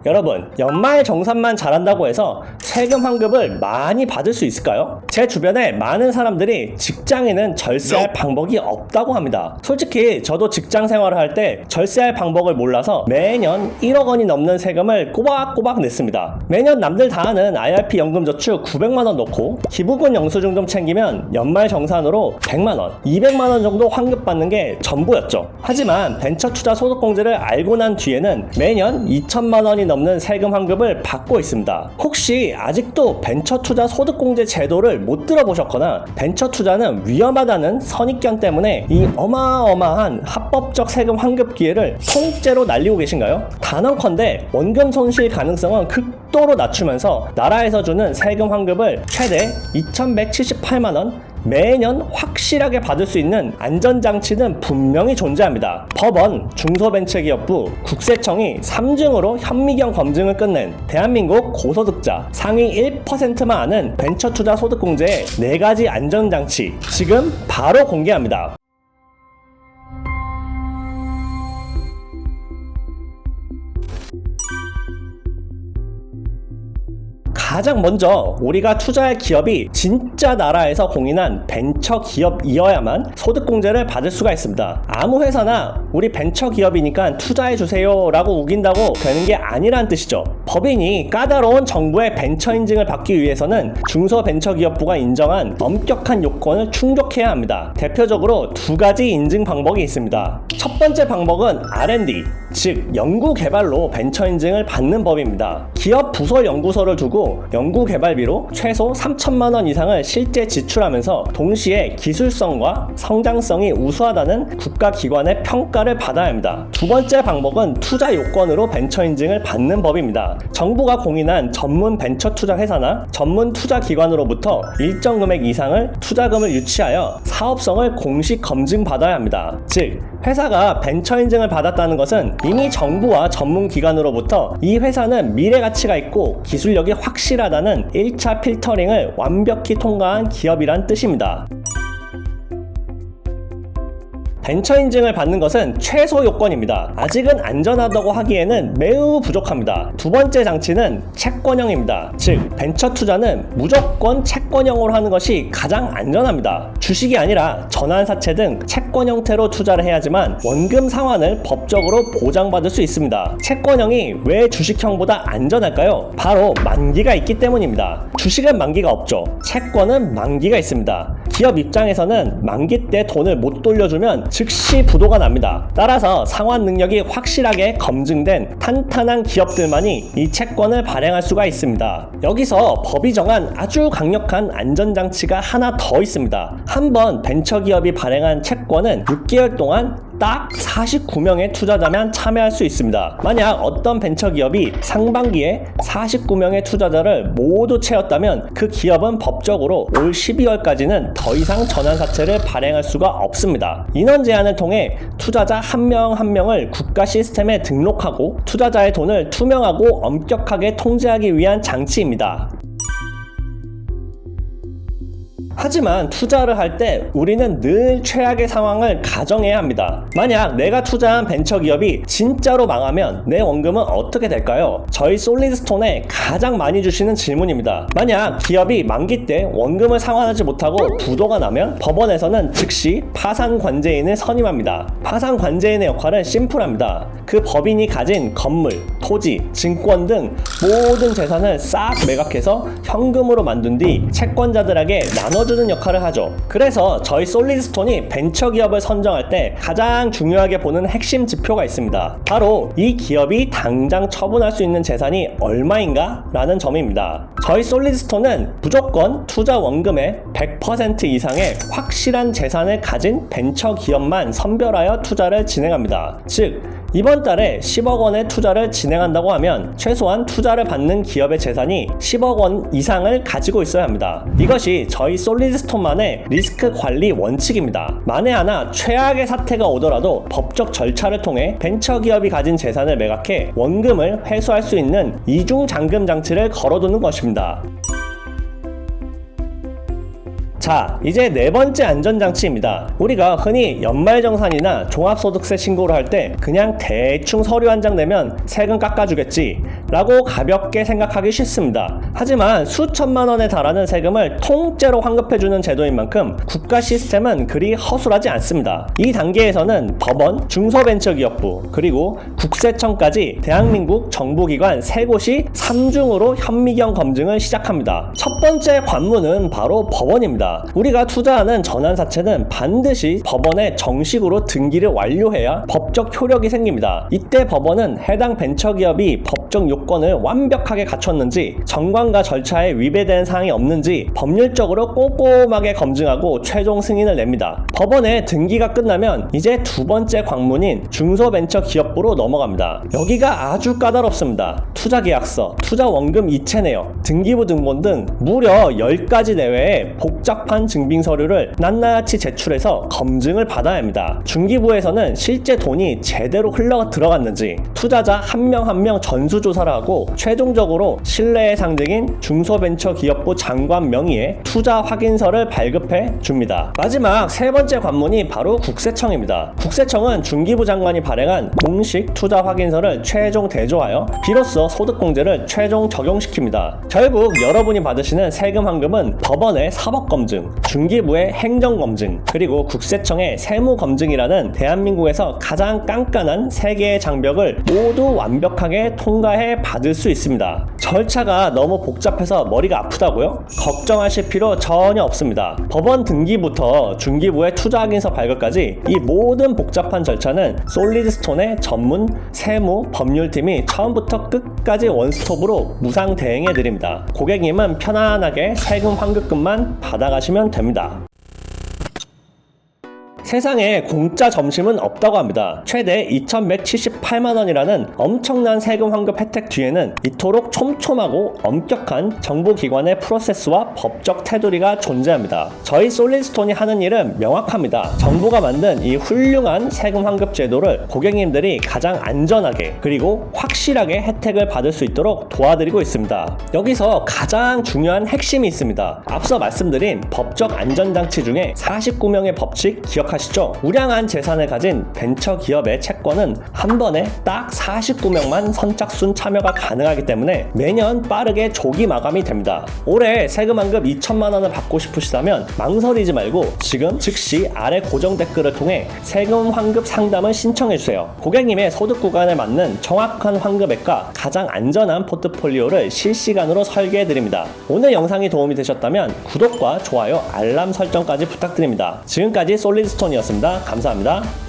여러분, 연말 정산만 잘한다고 해서 세금 환급을 많이 받을 수 있을까요? 제 주변에 많은 사람들이 직장인은 절세할 방법이 없다고 합니다. 솔직히 저도 직장 생활을 할 때 절세할 방법을 몰라서 매년 1억 원이 넘는 세금을 꼬박꼬박 냈습니다. 매년 남들 다 하는 IRP 연금저축 900만 원 넣고 기부금 영수증 좀 챙기면 연말 정산으로 100만 원, 200만 원 정도 환급 받는 게 전부였죠. 하지만 벤처 투자 소득공제를 알고 난 뒤에는 매년 2천만 원이 넘는 세금 환급을 받고 있습니다. 혹시 아직도 벤처 투자 소득공제 제도를 못 들어보셨거나 벤처 투자는 위험하다는 선입견 때문에 이 어마어마한 합법적 세금 환급 기회를 통째로 날리고 계신가요? 단언컨대 원금 손실 가능성은 극도로 낮추면서 나라에서 주는 세금 환급을 최대 2,178만 원 매년 확실하게 받을 수 있는 안전장치는 분명히 존재합니다. 법원, 중소벤처기업부, 국세청이 3중으로 현미경 검증을 끝낸 대한민국 고소득자 상위 1%만 아는 벤처투자 소득공제의 4가지 안전장치 지금 바로 공개합니다. 가장 먼저 우리가 투자할 기업이 진짜 나라에서 공인한 벤처 기업이어야만 소득공제를 받을 수가 있습니다. 아무 회사나 우리 벤처 기업이니까 투자해주세요 라고 우긴다고 되는 게 아니란 뜻이죠. 법인이 까다로운 정부의 벤처 인증을 받기 위해서는 중소벤처기업부가 인정한 엄격한 요건을 충족해야 합니다. 대표적으로 2가지 인증 방법이 있습니다. 첫 번째 방법은 R&D, 즉 연구개발로 벤처 인증을 받는 법입니다. 기업 부설 연구소를 두고 연구개발비로 최소 3천만 원 이상을 실제 지출하면서 동시에 기술성과 성장성이 우수하다는 국가기관의 평가를 받아야 합니다. 두 번째 방법은 투자 요건으로 벤처 인증을 받는 법입니다. 정부가 공인한 전문 벤처 투자 회사나 전문 투자 기관으로부터 일정 금액 이상을 투자금을 유치하여 사업성을 공식 검증받아야 합니다. 즉 회사가 벤처 인증을 받았다는 것은 이미 정부와 전문 기관으로부터 이 회사는 미래 가치가 있고 기술력이 확실하다는 1차 필터링을 완벽히 통과한 기업이란 뜻입니다. 벤처 인증을 받는 것은 최소 요건입니다. 아직은 안전하다고 하기에는 매우 부족합니다. 두 번째 장치는 채권형입니다. 즉 벤처 투자는 무조건 채권형으로 하는 것이 가장 안전합니다. 주식이 아니라 전환사채 등 채권 형태로 투자를 해야지만 원금 상환을 법적으로 보장받을 수 있습니다. 채권형이 왜 주식형보다 안전할까요? 바로 만기가 있기 때문입니다. 주식은 만기가 없죠. 채권은 만기가 있습니다. 기업 입장에서는 만기 때 돈을 못 돌려주면 즉시 부도가 납니다. 따라서 상환 능력이 확실하게 검증된 탄탄한 기업들만이 이 채권을 발행할 수가 있습니다. 여기서 법이 정한 아주 강력한 안전장치가 하나 더 있습니다. 한번 벤처기업이 발행한 채권은 6개월 동안 딱 49명의 투자자만 참여할 수 있습니다. 만약 어떤 벤처기업이 상반기에 49명의 투자자를 모두 채웠다면 그 기업은 법적으로 올 12월까지는 더 이상 전환사채를 발행할 수가 없습니다. 인원 제한을 통해 투자자 한 명 한 명을 국가 시스템에 등록하고 투자자의 돈을 투명하고 엄격하게 통제하기 위한 장치입니다. 하지만 투자를 할 때 우리는 늘 최악의 상황을 가정해야 합니다. 만약 내가 투자한 벤처기업이 진짜로 망하면 내 원금은 어떻게 될까요? 저희 솔리드스톤에 가장 많이 주시는 질문입니다. 만약 기업이 만기 때 원금을 상환하지 못하고 부도가 나면 법원에서는 즉시 파산관제인을 선임합니다. 파산관제인의 역할은 심플합니다. 그 법인이 가진 건물, 토지, 증권 등 모든 재산을 싹 매각해서 현금으로 만든 뒤 채권자들에게 나눠주는 역할을 하죠. 그래서 저희 솔리드스톤이 벤처기업을 선정할 때 가장 중요하게 보는 핵심 지표가 있습니다. 바로 이 기업이 당장 처분할 수 있는 재산이 얼마인가? 라는 점입니다. 저희 솔리드스톤은 무조건 투자 원금의 100% 이상의 확실한 재산을 가진 벤처기업만 선별하여 투자를 진행합니다. 즉 이번 달에 10억 원의 투자를 진행한다고 하면 최소한 투자를 받는 기업의 재산이 10억 원 이상을 가지고 있어야 합니다. 이것이 저희 솔리드스톤만의 리스크 관리 원칙입니다. 만에 하나 최악의 사태가 오더라도 법적 절차를 통해 벤처기업이 가진 재산을 매각해 원금을 회수할 수 있는 이중 잠금 장치를 걸어두는 것입니다. 자, 이제 네 번째 안전장치입니다. 우리가 흔히 연말정산이나 종합소득세 신고를 할 때 그냥 대충 서류 한 장 내면 세금 깎아주겠지, 라고 가볍게 생각하기 쉽습니다. 하지만 수천만 원에 달하는 세금을 통째로 환급해주는 제도인 만큼 국가 시스템은 그리 허술하지 않습니다. 이 단계에서는 법원, 중소벤처기업부, 그리고 국세청까지 대한민국 정부기관 3곳이 3중으로 현미경 검증을 시작합니다. 첫 번째 관문은 바로 법원입니다. 우리가 투자하는 전환사채는 반드시 법원에 정식으로 등기를 완료해야 법적 효력이 생깁니다. 이때 법원은 해당 벤처기업이 법적 요건을 완벽하게 갖췄는지, 정관과 절차에 위배되는 사항이 없는지 법률적으로 꼼꼼하게 검증하고 최종 승인을 냅니다. 법원의 등기가 끝나면 이제 두 번째 관문인 중소벤처기업부로 넘어갑니다. 여기가 아주 까다롭습니다. 투자계약서, 투자원금 이체 내역, 등기부 등본 등 무려 10가지 내외의 복잡한 증빙서류를 낱낱이 제출해서 검증을 받아야 합니다. 중기부에서는 실제 돈이 제대로 흘러 들어갔는지 투자자 한 명 한 명 전수조사를 하고 최종적으로 신뢰의 상징인 중소벤처기업부 장관 명의의 투자 확인서를 발급해 줍니다. 마지막 세 번째 관문이 바로 국세청입니다. 국세청은 중기부 장관이 발행한 공식 투자 확인서를 최종 대조하여 비로소 소득공제를 최종 적용시킵니다. 결국 여러분이 받으시는 세금 환급은 법원의 사법검증, 중기부의 행정검증, 그리고 국세청의 세무검증이라는 대한민국에서 가장 깐깐한 3개의 장벽을 모두 완벽하게 통과해 받을 수 있습니다. 절차가 너무 복잡해서 머리가 아프다고요? 걱정하실 필요 전혀 없습니다. 법원 등기부터 중기부의 투자확인서 발급까지 이 모든 복잡한 절차는 솔리드스톤의 전문 세무 법률팀이 처음부터 끝까지 원스톱으로 무상 대행해 드립니다. 고객님은 편안하게 세금 환급금만 받아가시면 됩니다. 세상에 공짜 점심은 없다고 합니다. 최대 2,178만원이라는 엄청난 세금 환급 혜택 뒤에는 이토록 촘촘하고 엄격한 정부기관의 프로세스와 법적 테두리가 존재합니다. 저희 솔리드스톤이 하는 일은 명확합니다. 정부가 만든 이 훌륭한 세금 환급 제도를 고객님들이 가장 안전하게 그리고 확실하게 혜택을 받을 수 있도록 도와드리고 있습니다. 여기서 가장 중요한 핵심이 있습니다. 앞서 말씀드린 법적 안전장치 중에 49명의 법칙 기억하시죠? 우량한 재산을 가진 벤처기업의 채권은 한 번에 딱 49명만 선착순 참여가 가능하기 때문에 매년 빠르게 조기 마감이 됩니다. 올해 세금 환급 2천만 원을 받고 싶으시다면 망설이지 말고 지금 즉시 아래 고정 댓글을 통해 세금 환급 상담을 신청해주세요. 고객님의 소득 구간에 맞는 정확한 환급액과 가장 안전한 포트폴리오를 실시간으로 설계해드립니다. 오늘 영상이 도움이 되셨다면 구독과 좋아요, 알람 설정까지 부탁드립니다. 지금까지 솔리드스톤이었습니다. 감사합니다.